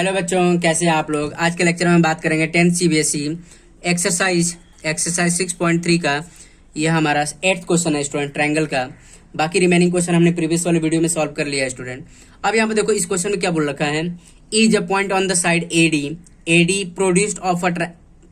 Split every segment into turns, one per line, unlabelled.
Hello बच्चों, कैसे हैं आप लोग। आज के लेक्चर में बात करेंगे 10th सीबीएसई एक्सरसाइज 6.3 का। ये हमारा 8th क्वेश्चन है स्टूडेंट, ट्रायंगल का। बाकी रिमेनिंग क्वेश्चन हमने प्रीवियस वाले वीडियो में सॉल्व कर लिया है स्टूडेंट। अब यहाँ पे देखो, इस क्वेश्चन में क्या बोल रखा है, is a point on the side AD produced of a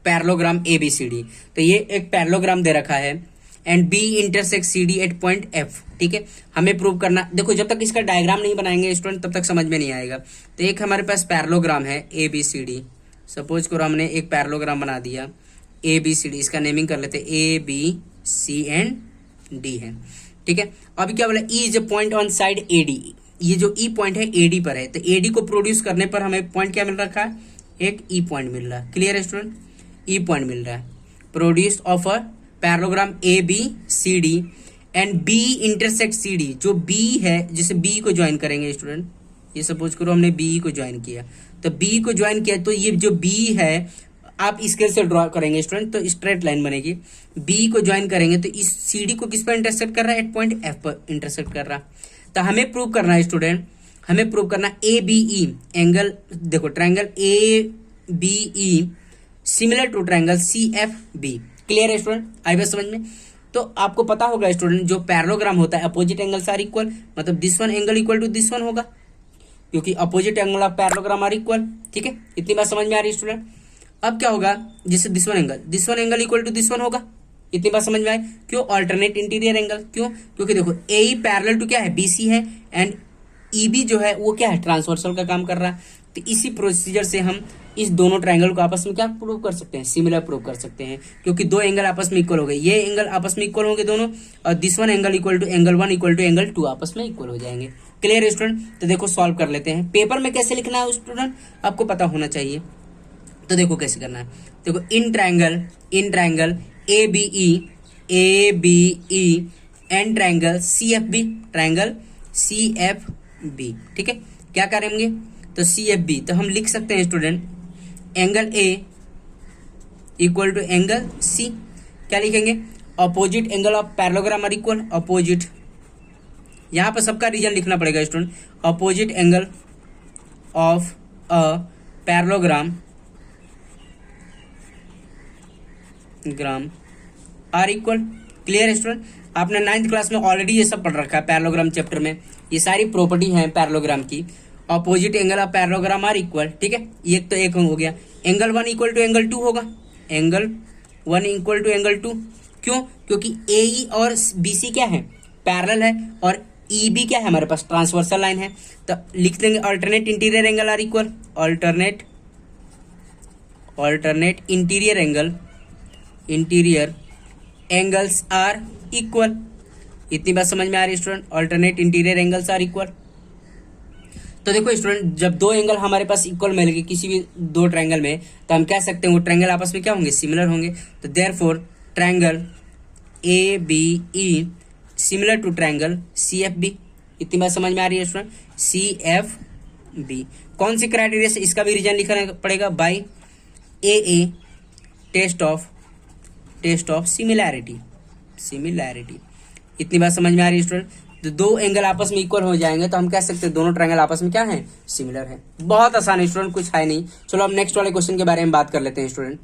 parallelogram ABCD. तो ये एक पैरेललोग्राम दे रखा है and B intersect C D at point F. ठीक है, हमें प्रूव करना। देखो, जब तक इसका डायग्राम नहीं बनाएंगे स्टूडेंट तब तक समझ में नहीं आएगा। तो एक हमारे पास पैरेललोग्राम है A B C D. Suppose करो हमने एक पैरेललोग्राम बना दिया ए बी सी डी। इसका नेमिंग कर लेते A B C and D है। ठीक है, अभी क्या बोला, E is a point on side A D. ये जो ई पॉइंट है ए डी पर है, तो ए डी को प्रोड्यूस करने पर हमें पॉइंट क्या मिल रखा है, एक ई पॉइंट मिल रहा है। क्लियर है स्टूडेंट, ई पॉइंट मिल रहा है produced of a parallelogram A B C D and B intersect C D. जो बी है, जैसे बी को ज्वाइन करेंगे स्टूडेंट, ये सपोज करो हमने बी को ज्वाइन किया, तो बी को ज्वाइन किया तो ये जो बी है आप स्केल से ड्रॉ करेंगे स्टूडेंट, तो स्ट्रेट लाइन बनेगी। बी को ज्वाइन करेंगे तो इस सी डी को किस पर इंटरसेक्ट कर रहा है, एट पॉइंट एफ पर इंटरसेक्ट कर रहा है। तो हमें प्रूव करना है स्टूडेंट, हमें प्रूव करना ए बी ई एंगल। देखो, triangle A B E similar to triangle C F B. Clear है स्टूडेंट, आई बस समझ में। तो आपको पता होगा स्टूडेंट, जो पैरेललोग्राम होता है अपोजिट एंगल्स आर इक्वल, मतलब this one angle equal to this one होगा, क्योंकि opposite angle of parallelogram are equal. ठीक है, इतनी बात समझ में आ रही है स्टूडेंट। अब क्या होगा, जैसे this one angle equal to this one होगा। इतनी बात समझ में आई। क्यों, ऑल्टरनेट इंटीरियर एंगल। क्यों, क्योंकि देखो ए ई पैरेलल टू क्या है, बीसी है, एंड ई बी जो है वो क्या है, ट्रांसवर्सल का काम कर रहा है। तो इसी प्रोसीजर से हम इस दोनों ट्रायंगल को आपस में क्या प्रूव कर सकते हैं, सिमिलर प्रूव कर सकते हैं, क्योंकि दो एंगल आपस में इक्वल हो गए। ये एंगल आपस में इक्वल होंगे दोनों, और this one angle equal to angle one equal to angle two आपस में इक्वल हो जाएंगे। क्लियर है स्टूडेंट। तो देखो, सॉल्व कर लेते हैं। पेपर में कैसे लिखना है स्टूडेंट आपको पता होना चाहिए। तो देखो कैसे करना है। देखो, in triangle A B E and triangle C F B. ठीक है, क्या करेंगे, तो सी एफ बी, तो हम लिख सकते हैं student angle A equal to angle C. क्या लिखेंगे, opposite angle of parallelogram are equal, opposite, यहां पर सबका रीजन लिखना पड़ेगा student. Opposite angle of a parallelogram are equal. Clear है स्टूडेंट, आपने 9th क्लास में ऑलरेडी ये सब पढ़ रखा है पैरेललोग्राम चैप्टर में। ये सारी प्रॉपर्टी है पैरेललोग्राम की। Opposite angle of parallelogram are equal. ठीक है, ये तो एक हो गया। Angle one equal to angle two होगा, angle one equal to angle two. क्यों, क्योंकि ए ई और बी सी क्या है, पैरेलल है, और ई बी क्या है हमारे पास, ट्रांसवर्सल लाइन है। तो लिख देंगे alternate interior angle are equal, alternate interior angles are equal. इतनी बात समझ में आ रही है student, alternate interior angles are equal. तो देखो स्टूडेंट, जब दो एंगल हमारे पास इक्वल मिल गए किसी भी दो ट्रायंगल में, तो हम कह सकते हैं वो ट्रायंगल आपस में क्या होंगे, सिमिलर होंगे। तो therefore triangle A B E similar to triangle C F B. इतनी बात समझ में आ रही है स्टूडेंट, सी एफ बी। कौन सी क्राइटेरिया से, इसका भी रीजन लिखना पड़ेगा, by A test of similarity. इतनी बात समझ में आ रही है स्टूडेंट। तो दो एंगल आपस में इक्वल हो जाएंगे तो हम कह सकते हैं दोनों ट्रायंगल आपस में क्या है, सिमिलर है। बहुत आसान है स्टूडेंट, कुछ है नहीं। चलो अब नेक्स्ट वाले क्वेश्चन के बारे में बात कर लेते हैं स्टूडेंट।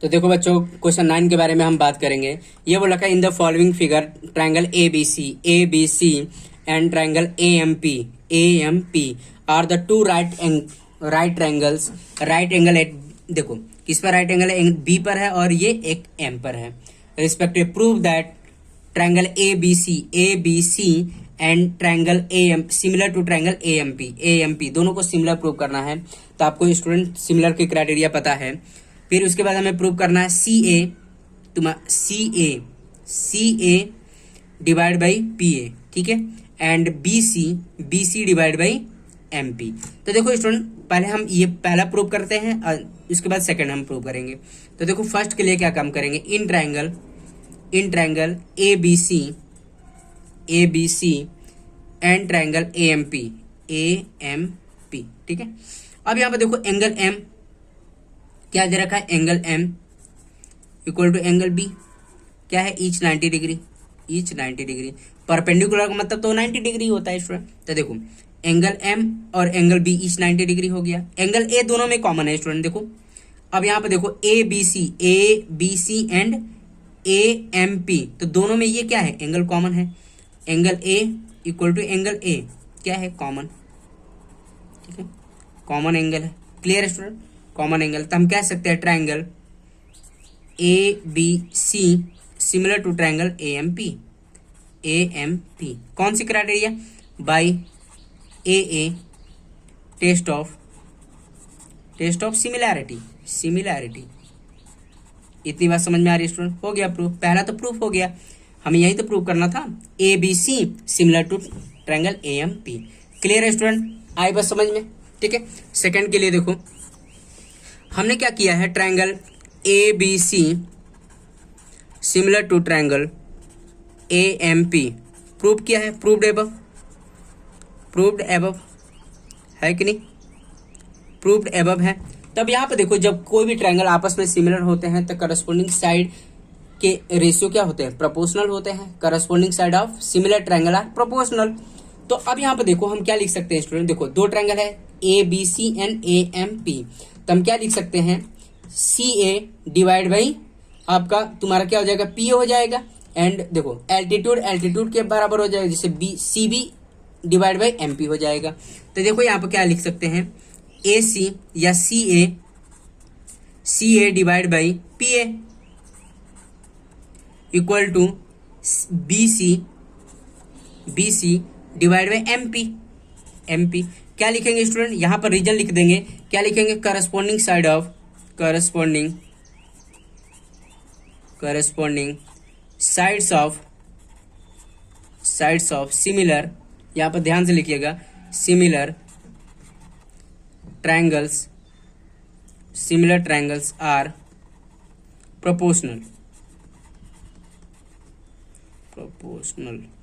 तो देखो बच्चों, क्वेश्चन 9 के बारे में हम बात करेंगे। ये बोला है, in the following figure triangle A B C and triangle A M P are the two right triangles. Right angle at, देखो किस पर राइट एंगल है, बी पर है और ये एक एम पर है respective. Prove that triangle A B C and triangle A M similar to triangle A M P. दोनों को सिमिलर प्रूव करना है। तो आपको स्टूडेंट सिमिलर के क्राइटेरिया पता है। फिर उसके बाद हमें प्रूव करना है C A divide by P A. ठीक है, and B C divide by M P. तो देखो स्टूडेंट, पहले हम ये पहला प्रूव करते हैं और उसके बाद सेकंड हम प्रूव करेंगे। तो देखो, फर्स्ट के लिए क्या काम करेंगे, in triangle A B C and triangle A M P. ठीक है, अब यहाँ पे देखो एंगल एम क्या दे रखा है, angle M equal to angle B क्या है, ईच 90 डिग्री। परपेंडिकुलर का मतलब तो 90 डिग्री होता है स्टूडेंट। तो देखो एंगल एम और एंगल बी ईच 90 डिग्री हो गया। एंगल ए दोनों में कॉमन है स्टूडेंट। देखो अब यहाँ पे देखो A B C and A M P, तो दोनों में ये क्या है, एंगल कॉमन है। Angle A equal to angle A क्या है, कॉमन, ठीक है, कॉमन एंगल है। क्लियर है स्टूडेंट, कॉमन एंगल। तो हम कह सकते हैं triangle A B C similar to triangle A M P. कौन सी criteria, by A test of similarity. इतनी बात समझ में आ रही है स्टूडेंट, हो गया प्रूफ। पहला तो प्रूफ हो गया, हमें यही तो प्रूफ करना था, A B C similar to triangle A M P. Clear है स्टूडेंट, आई बस समझ में, ठीक है। सेकंड के लिए देखो हमने क्या किया है, triangle A B C similar to triangle A M P prove किया है, प्रूव्ड एबव है कि नहीं, प्रूव्ड एबव है। तब यहाँ पे देखो जब कोई भी ट्रायंगल आपस में सिमिलर होते हैं तो करस्पॉन्डिंग साइड के रेशियो क्या होते हैं, प्रोपोर्शनल होते हैं। Corresponding side of similar triangle are proportional. तो अब यहाँ पे देखो हम क्या लिख सकते हैं स्टूडेंट, देखो दो ट्रायंगल है A B C and A M P, तो हम क्या लिख सकते हैं, सी ए डिवाइड बाई आपका तुम्हारा क्या हो जाएगा, पी हो जाएगा। एंड देखो एल्टीट्यूड के बराबर हो जाएगा, जैसे B C B divide by M P हो जाएगा। तो देखो यहाँ पे क्या लिख सकते हैं, ए सी या C A divide by P A equal to B C divide by M P. क्या लिखेंगे स्टूडेंट, यहाँ पर रीजन लिख देंगे, क्या लिखेंगे, करस्पॉन्डिंग साइड्स ऑफ सिमिलर, यहाँ पर ध्यान से लिखिएगा, सिमिलर ट्रायंगल्स आर प्रोपोर्शनल,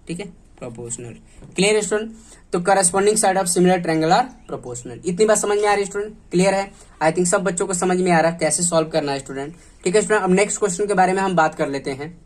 ठीक है, प्रोपोर्शनल। क्लियर है स्टूडेंट, तो corresponding side of similar triangle are proportional. इतनी बात समझ में आ रही है स्टूडेंट, क्लियर है। आई थिंक सब बच्चों को समझ में आ रहा है कैसे सॉल्व करना है स्टूडेंट, ठीक है स्टूडेंट। अब नेक्स्ट क्वेश्चन के बारे में हम बात कर लेते हैं।